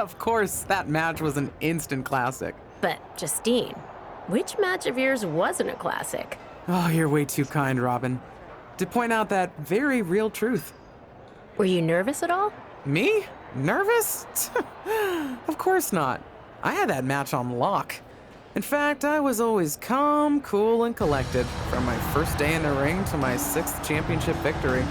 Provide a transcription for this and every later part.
Of course, that match was an instant classic. But, Justine, which match of yours wasn't a classic? Oh, you're way too kind, Robin. To point out that very real truth. Were you nervous at all? Me? Nervous? Of course not. I had that match on lock. In fact, I was always calm, cool, and collected from my first day in the ring to my sixth championship victory.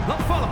Not follow.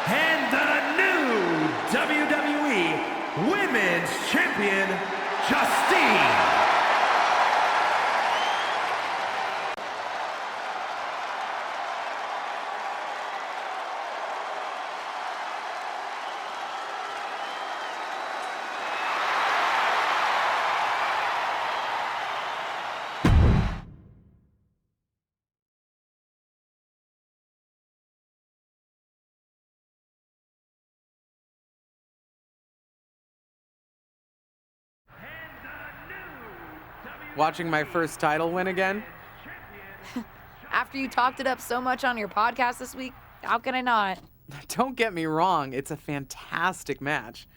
and the new WWE Women's Champion, Justine. Watching my first title win again? After you talked it up so much on your podcast this week, how can I not? Don't get me wrong, it's a fantastic match.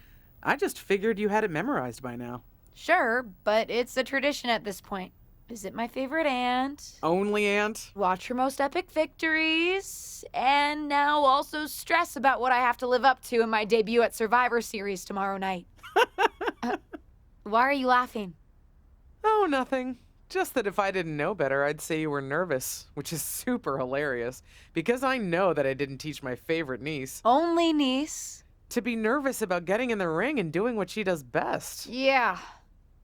I just figured you had it memorized by now. Sure, but it's a tradition at this point. Visit my favorite aunt, Only aunt? watch her most epic victories, and now also stress about what I have to live up to in my debut at Survivor Series tomorrow night. Why are you laughing? Oh, nothing. Just that if I didn't know better, I'd say you were nervous, which is super hilarious, because I know that I didn't teach my favorite niece Only niece. to be nervous about getting in the ring and doing what she does best. Yeah.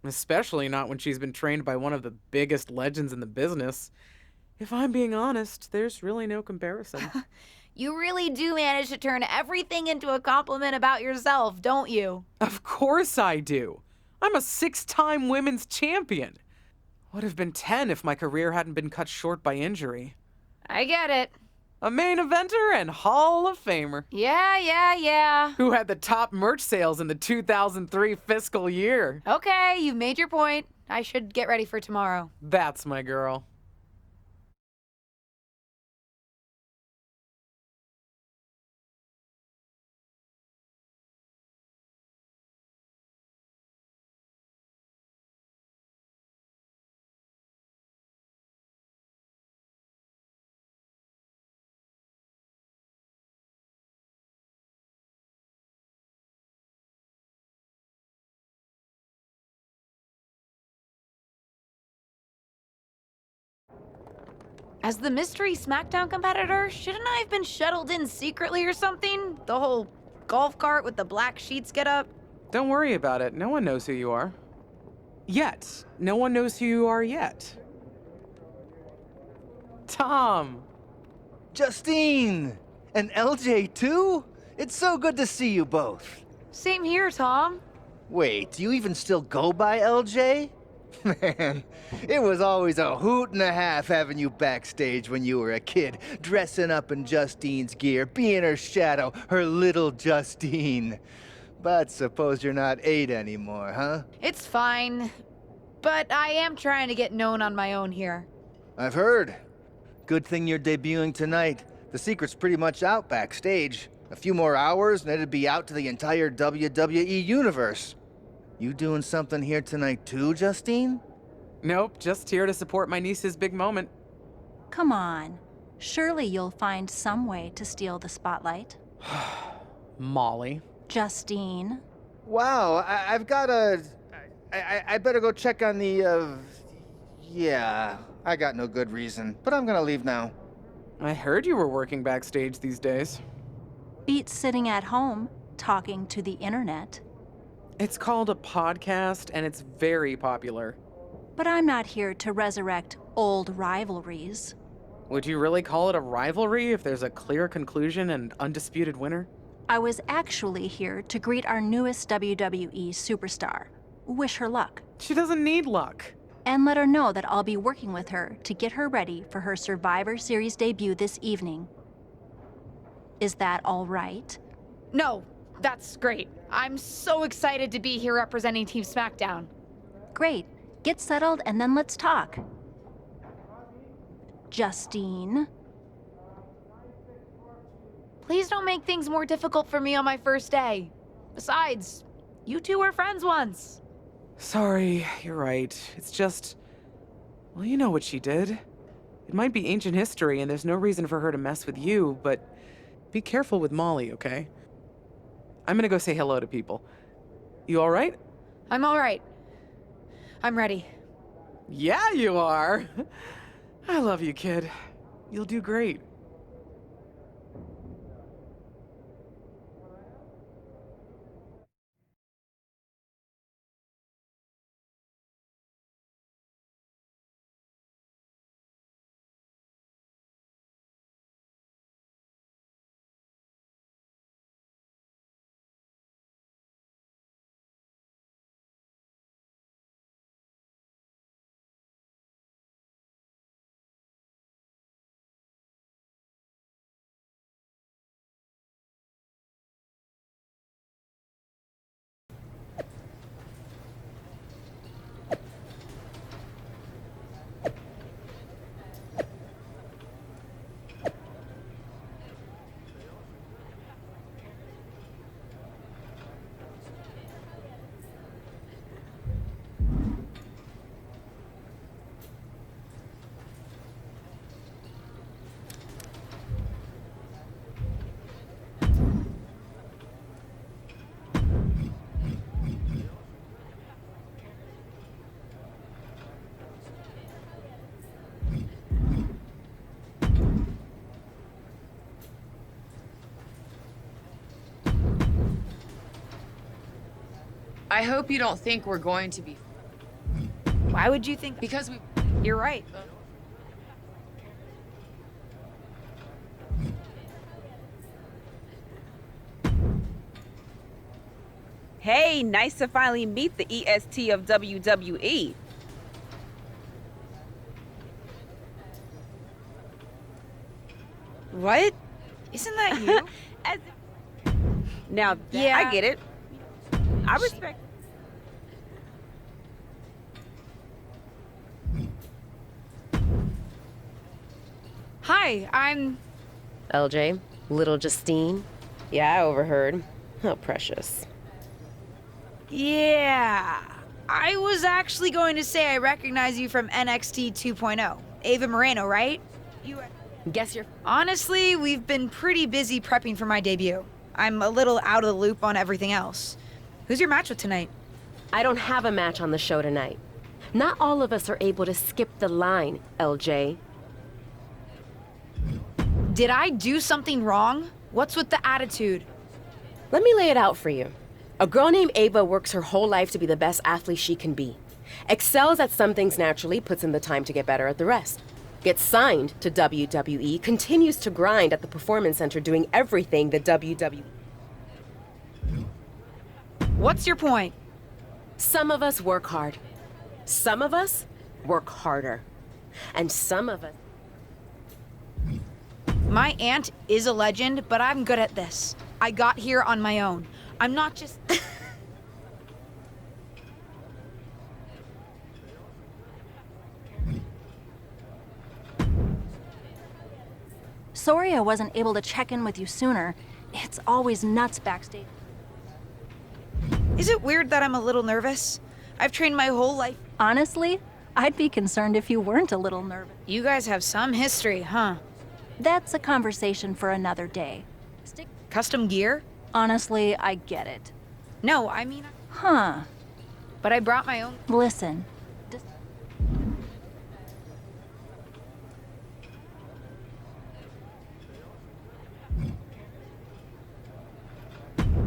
Especially not when she's been trained by one of the biggest legends in the business. If I'm being honest, there's really no comparison. You really do manage to turn everything into a compliment about yourself, don't you? Of course I do. I'm a 6-time women's champion. Would have been 10 if my career hadn't been cut short by injury. I get it. A main eventer and Hall of Famer. Yeah. Who had the top merch sales in the 2003 fiscal year. Okay, you've made your point. I should get ready for tomorrow. That's my girl. As the mystery SmackDown competitor, shouldn't I have been shuttled in secretly or something? The whole golf cart with the black sheets get up? Don't worry about it. No one knows who you are. Yet. No one knows who you are yet. Tom. Justine! And LJ too? It's so good to see you both. Same here, Tom. Wait, do you even still go by LJ? Man, it was always a hoot and a half having you backstage when you were a kid, dressing up in Justine's gear, being her shadow, her little Justine. But suppose you're not 8 anymore, huh? It's fine. But I am trying to get known on my own here. I've heard. Good thing you're debuting tonight. The secret's pretty much out backstage. A few more hours and it'd be out to the entire WWE universe. You doing something here tonight too, Justine? Nope, just here to support my niece's big moment. Come on. Surely you'll find some way to steal the spotlight. Molly. Justine. Wow, I've got a... I better go check on the, Yeah, I got no good reason, but I'm gonna leave now. I heard you were working backstage these days. Beats sitting at home, talking to the internet. It's called a podcast, and it's very popular. But I'm not here to resurrect old rivalries. Would you really call it a rivalry if there's a clear conclusion and undisputed winner? I was actually here to greet our newest WWE superstar, wish her luck, She doesn't need luck. and let her know that I'll be working with her to get her ready for her Survivor Series debut this evening. Is that all right? No, that's great. I'm so excited to be here representing Team SmackDown. Great. Get settled and then let's talk. Justine. Please don't make things more difficult for me on my first day. Besides, you two were friends once. Sorry, you're right. It's just... Well, you know what she did. It might be ancient history, and there's no reason for her to mess with you, but be careful with Molly, okay? I'm gonna go say hello to people. You all right? I'm all right. I'm ready. Yeah, you are. I love you, kid. You'll do great. I hope you don't think we're going to be... Why would you think? Because we... You're right. Hey, nice to finally meet the EST of WWE. What? Isn't that you? Now, Yeah. I get it. I respect. Hi, I'm... LJ, little Justine. Yeah, I overheard. How precious. Yeah. I was actually going to say I recognize you from NXT 2.0. Ava Moreno, right? Guess you're... Honestly, we've been pretty busy prepping for my debut. I'm a little out of the loop on everything else. Who's your match with tonight? I don't have a match on the show tonight. Not all of us are able to skip the line, LJ. Did I do something wrong? What's with the attitude? Let me lay it out for you. A girl named Ava works her whole life to be the best athlete she can be. Excels at some things naturally, puts in the time to get better at the rest. Gets signed to WWE, continues to grind at the Performance Center doing everything the WWE... What's your point? Some of us work hard. Some of us work harder. And some of us... My aunt is a legend, but I'm good at this. I got here on my own. I'm not just... Sorry I wasn't able to check in with you sooner. It's always nuts backstage. Is it weird that I'm a little nervous? I've trained my whole life. Honestly, I'd be concerned if you weren't a little nervous. You guys have some history, huh? That's a conversation for another day. Custom gear? Honestly, I get it. No, I mean... Huh. But I brought my own... Listen.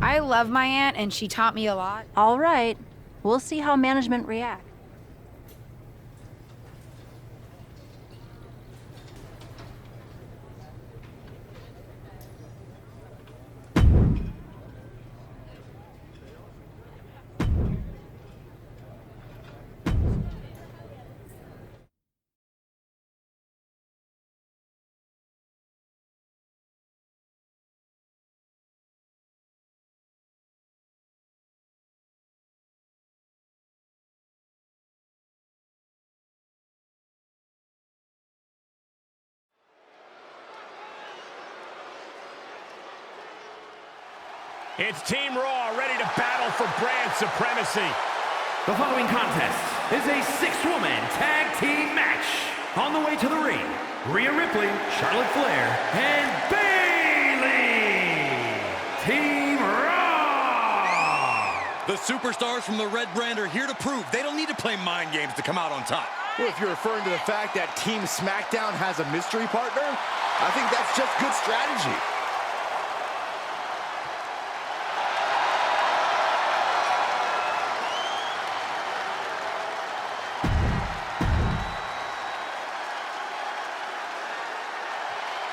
I love my aunt, and she taught me a lot. All right. We'll see how management reacts. It's Team Raw ready to battle for brand supremacy. The following contest is a six-woman tag team match. On the way to the ring, Rhea Ripley, Charlotte Flair, and Bayley. Team Raw. The superstars from the Red Brand are here to prove they don't need to play mind games to come out on top. Well, if you're referring to the fact that Team SmackDown has a mystery partner, I think that's just good strategy.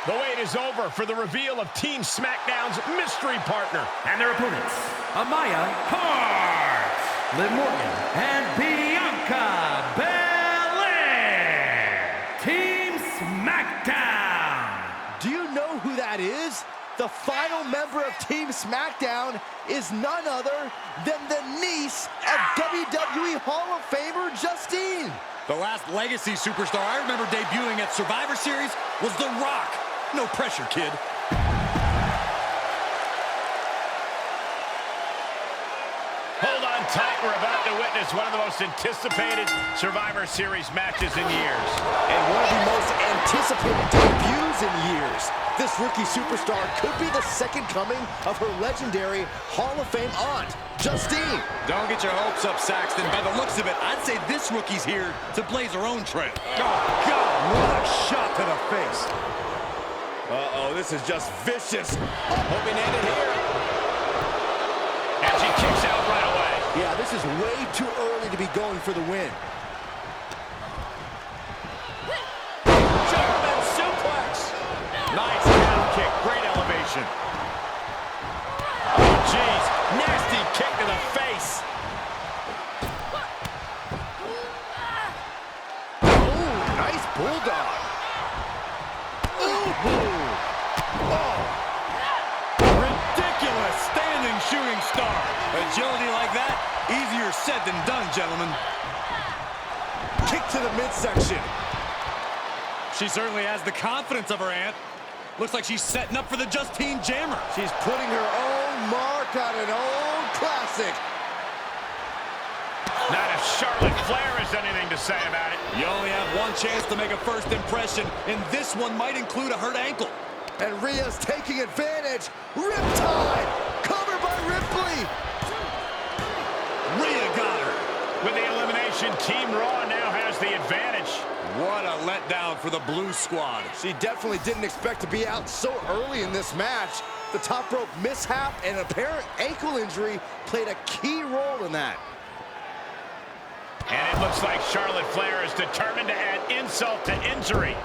The wait is over for the reveal of Team SmackDown's mystery partner. And their opponents, Amaya Hart, Liv Morgan, and Bianca Belair. Team SmackDown. Do you know who that is? The final member of Team SmackDown is none other than the niece of WWE Hall of Famer Justine. The last legacy superstar I remember debuting at Survivor Series was The Rock. No pressure, kid. Hold on tight. We're about to witness one of the most anticipated Survivor Series matches in years. And one of the most anticipated debuts in years. This rookie superstar could be the second coming of her legendary Hall of Fame aunt, Justine. Don't get your hopes up, Saxton. By the looks of it, I'd say this rookie's here to blaze her own trail. Oh, God, what a shot to the face. Uh-oh, this is just vicious. Hoping to end it here. And she kicks out right away. Yeah, this is way too early to be going for the win. German suplex. Nice calf kick. Great elevation. Oh, jeez. Nasty kick to the face. Oh, nice bulldog. Ridiculous standing shooting star. Agility like that, easier said than done, gentlemen. Kick to the midsection. She certainly has the confidence of her aunt. Looks like she's setting up for the Justine Jammer. She's putting her own mark on an old classic. Not if Charlotte Flair has anything to say about it. You only have one chance to make a first impression, and this one might include a hurt ankle. And Rhea's taking advantage. Riptide! Covered by Ripley! Rhea got her. With the elimination, Team Raw now has the advantage. What a letdown for the Blue Squad. She definitely didn't expect to be out so early in this match. The top rope mishap and apparent ankle injury played a key role in that. And it looks like Charlotte Flair is determined to add insult to injury.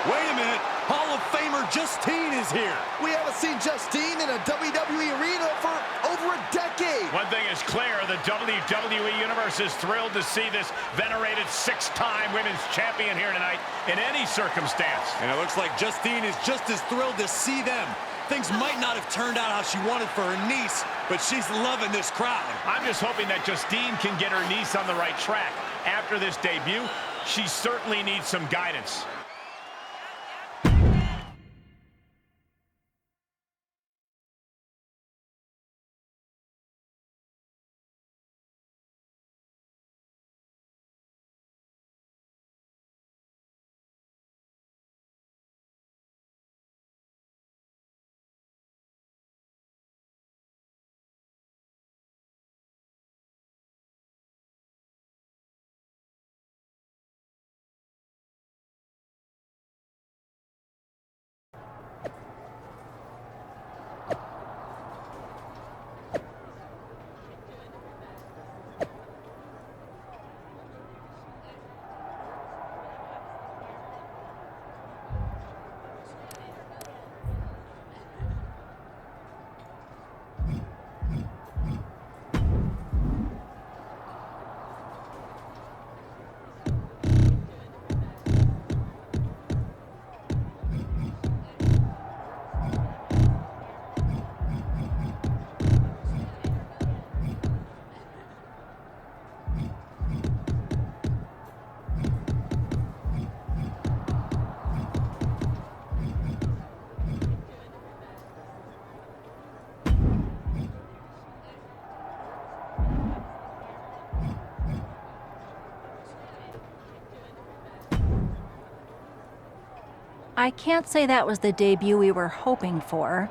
Wait a minute. Hall of Famer Justine is here. We haven't seen Justine in a WWE arena for over a decade. One thing is clear, the WWE Universe is thrilled to see this venerated 6-time women's champion here tonight in any circumstance. And it looks like Justine is just as thrilled to see them. Things might not have turned out how she wanted for her niece, but she's loving this crowd. I'm just hoping that Justine can get her niece on the right track. After this debut, she certainly needs some guidance. I can't say that was the debut we were hoping for.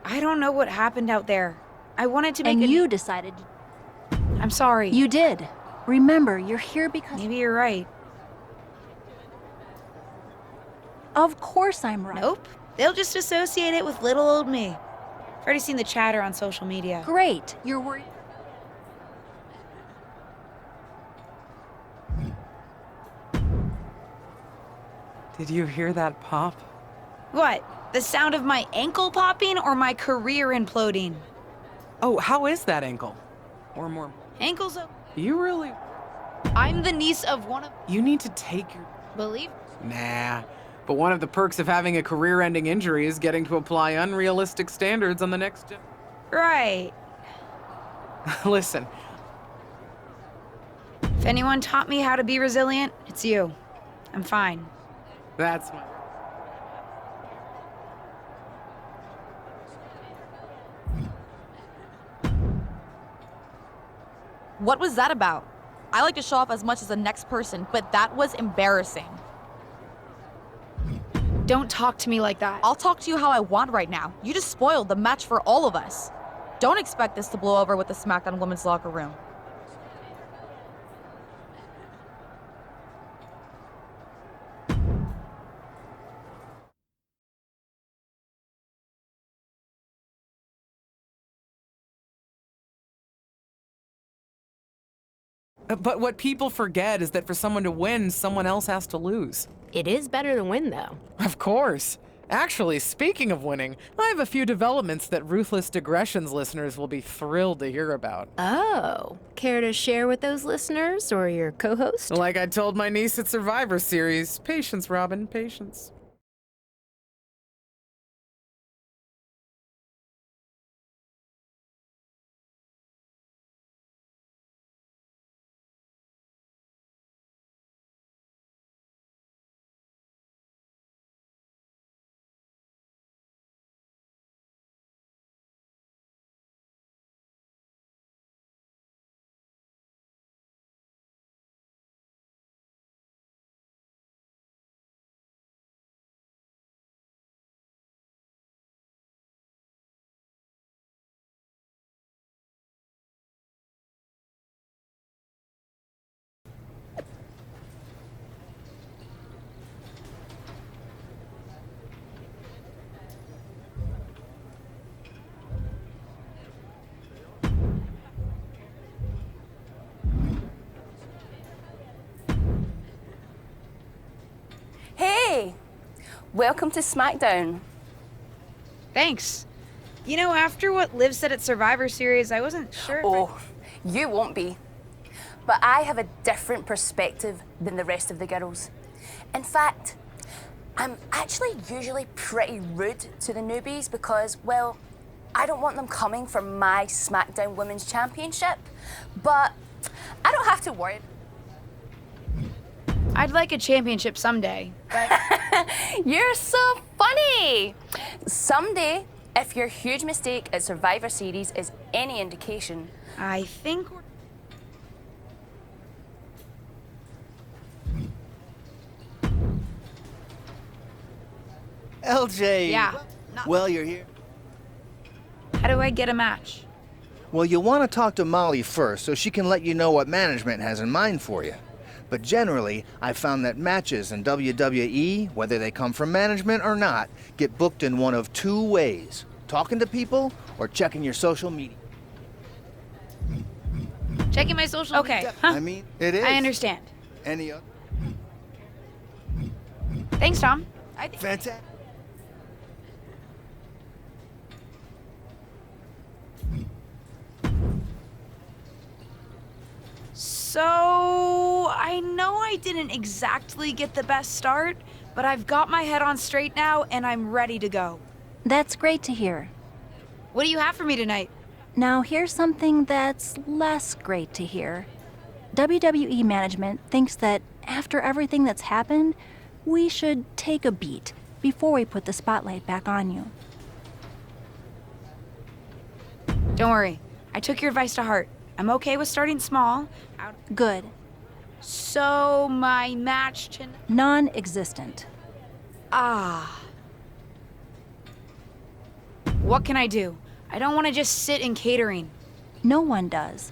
I don't know what happened out there. I wanted to make And you decided... I'm sorry. You did. Remember, you're here because... Maybe you're right. Of course I'm right. Nope. They'll just associate it with little old me. I've already seen the chatter on social media. Great. You're worried... Did you hear that pop? What? The sound of my ankle popping or my career imploding? Oh, how is that ankle? Or more... Ankles... You really... I'm the niece of one of... You need to take your... Believe? Nah. But one of the perks of having a career-ending injury is getting to apply unrealistic standards on the next gen... Right. Listen. If anyone taught me how to be resilient, it's you. I'm fine. That's my... What was that about? I like to show off as much as the next person, but that was embarrassing. Don't talk to me like that. I'll talk to you how I want right now. You just spoiled the match for all of us. Don't expect this to blow over with the SmackDown Women's Locker Room. But what people forget is that for someone to win, someone else has to lose. It is better to win, though. Of course. Actually, speaking of winning, I have a few developments that Ruthless Digressions listeners will be thrilled to hear about. Oh, care to share with those listeners or your co-host? Like I told my niece at Survivor Series, patience, Robin, patience. Hey! Welcome to SmackDown. Thanks. You know, after what Liv said at Survivor Series, I wasn't sure You won't be. But I have a different perspective than the rest of the girls. In fact, I'm actually usually pretty rude to the newbies because, well, I don't want them coming for my SmackDown Women's Championship. But I don't have to worry. I'd like a championship someday, but... You're so funny! Someday, if your huge mistake at Survivor Series is any indication... I think we're... LJ! Yeah. Well, you're here. How do I get a match? Well, you'll want to talk to Molly first so she can let you know what management has in mind for you. But generally, I've found that matches in WWE, whether they come from management or not, get booked in one of two ways. Talking to people or checking your social media. Checking my social media. Huh. I mean, it is. I understand. Any other? Thanks, Tom. Fantastic. So, I know I didn't exactly get the best start, but I've got my head on straight now and I'm ready to go. That's great to hear. What do you have for me tonight? Now, here's something that's less great to hear. WWE management thinks that after everything that's happened, we should take a beat before we put the spotlight back on you. Don't worry. I took your advice to heart. I'm okay with starting small. Good. So, my match tonight... Non-existent. Ah. What can I do? I don't want to just sit in catering. No one does.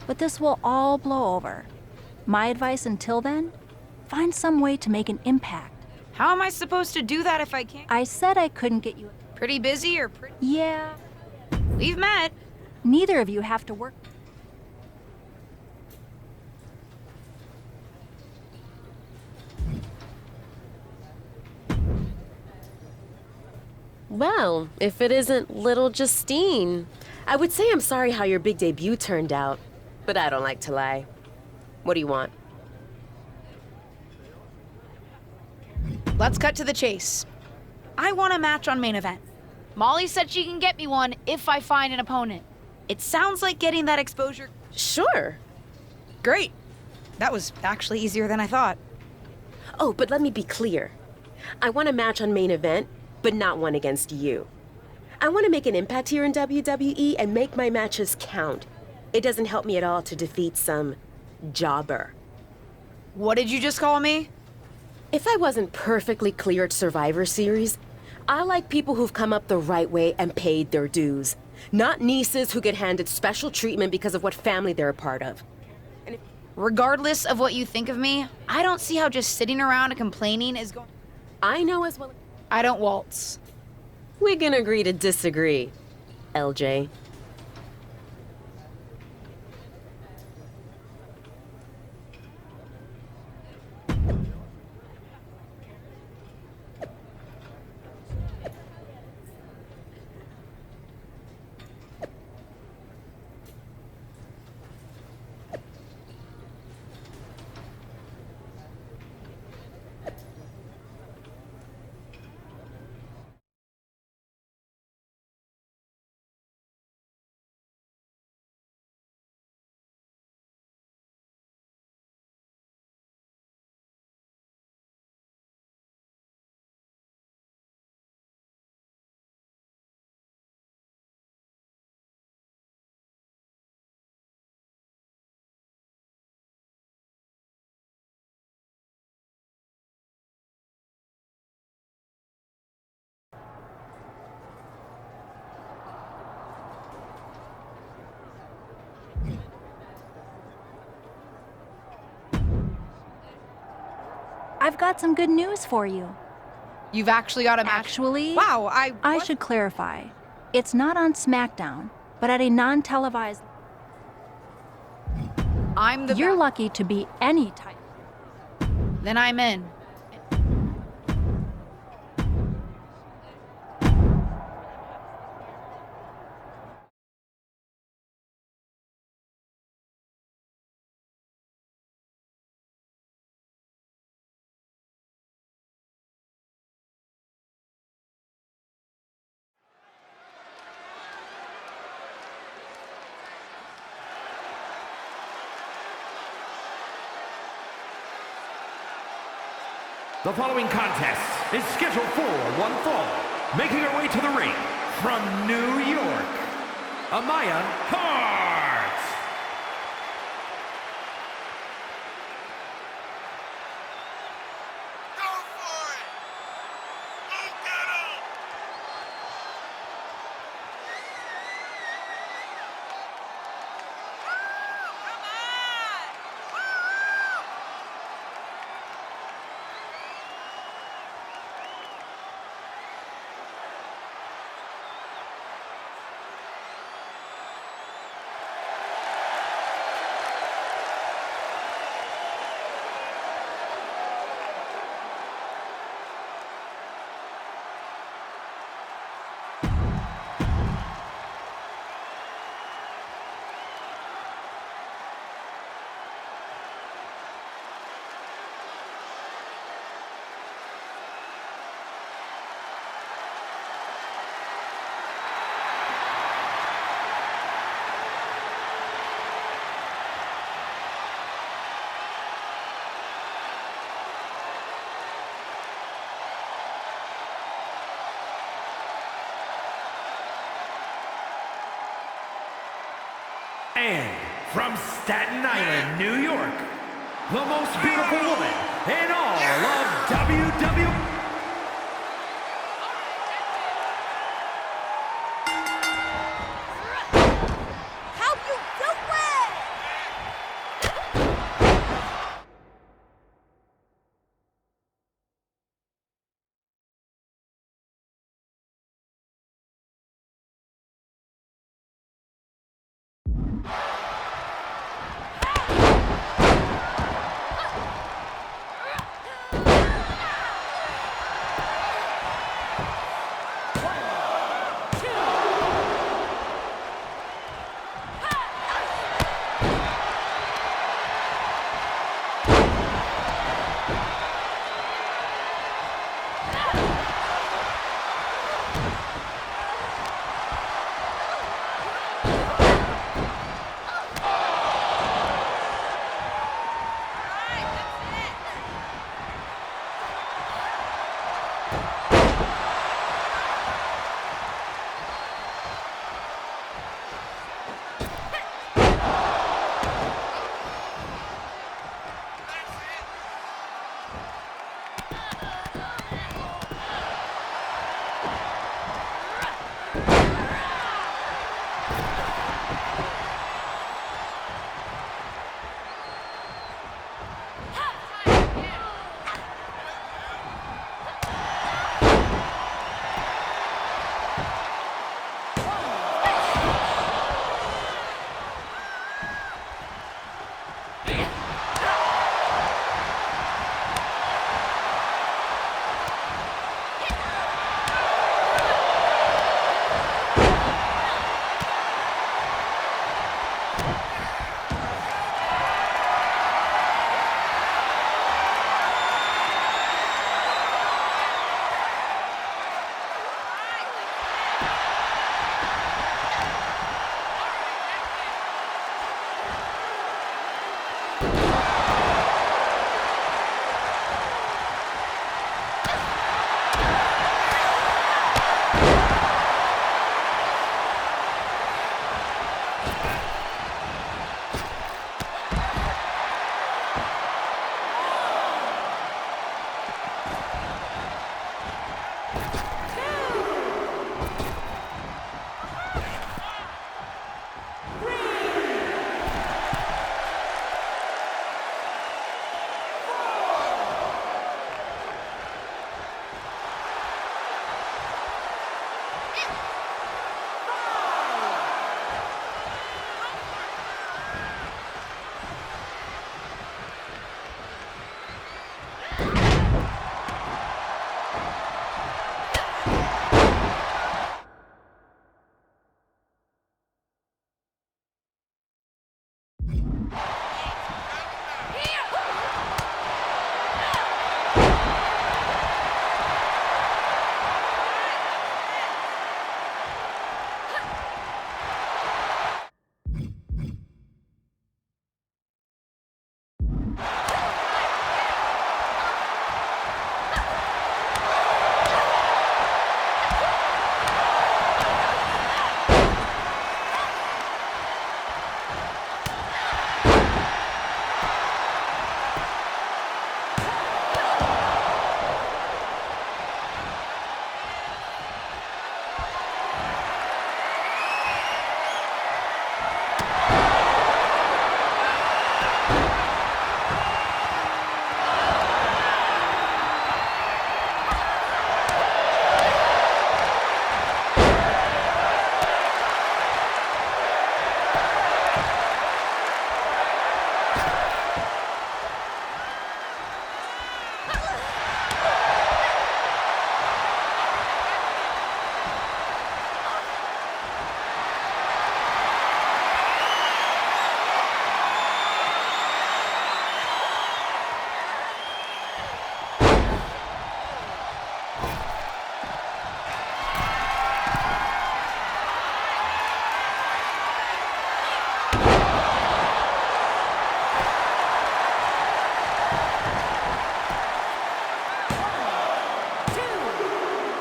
But this will all blow over. My advice until then? Find some way to make an impact. How am I supposed to do that if I can't? I said I couldn't get you... Pretty busy or pretty... Yeah. We've met. Neither of you have to work... Well, if it isn't little Justine. I would say I'm sorry how your big debut turned out, but I don't like to lie. What do you want? Let's cut to the chase. I want a match on main event. Molly said she can get me one if I find an opponent. It sounds like getting that exposure. Sure. Great. That was actually easier than I thought. Oh, but let me be clear. I want a match on main event, but not one against you. I want to make an impact here in WWE and make my matches count. It doesn't help me at all to defeat some jobber. What did you just call me? If I wasn't perfectly clear at Survivor Series, I like people who've come up the right way and paid their dues. Not nieces who get handed special treatment because of what family they're a part of. Regardless of what you think of me, I don't see how just sitting around and complaining is going... I know as well... I don't waltz. We can agree to disagree, LJ. I've got some good news for you. You've actually got a match? Actually, Wow, I should clarify. It's not on SmackDown, but at a non-televised... You're lucky to be any type. Then I'm in. The following contest is scheduled for one fall. Making her way to the ring from New York, Amaya Hart. Go for it! Go get him! Come on! And from Staten Island, New York, the most beautiful woman in all of WWE. How you doing?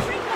Here he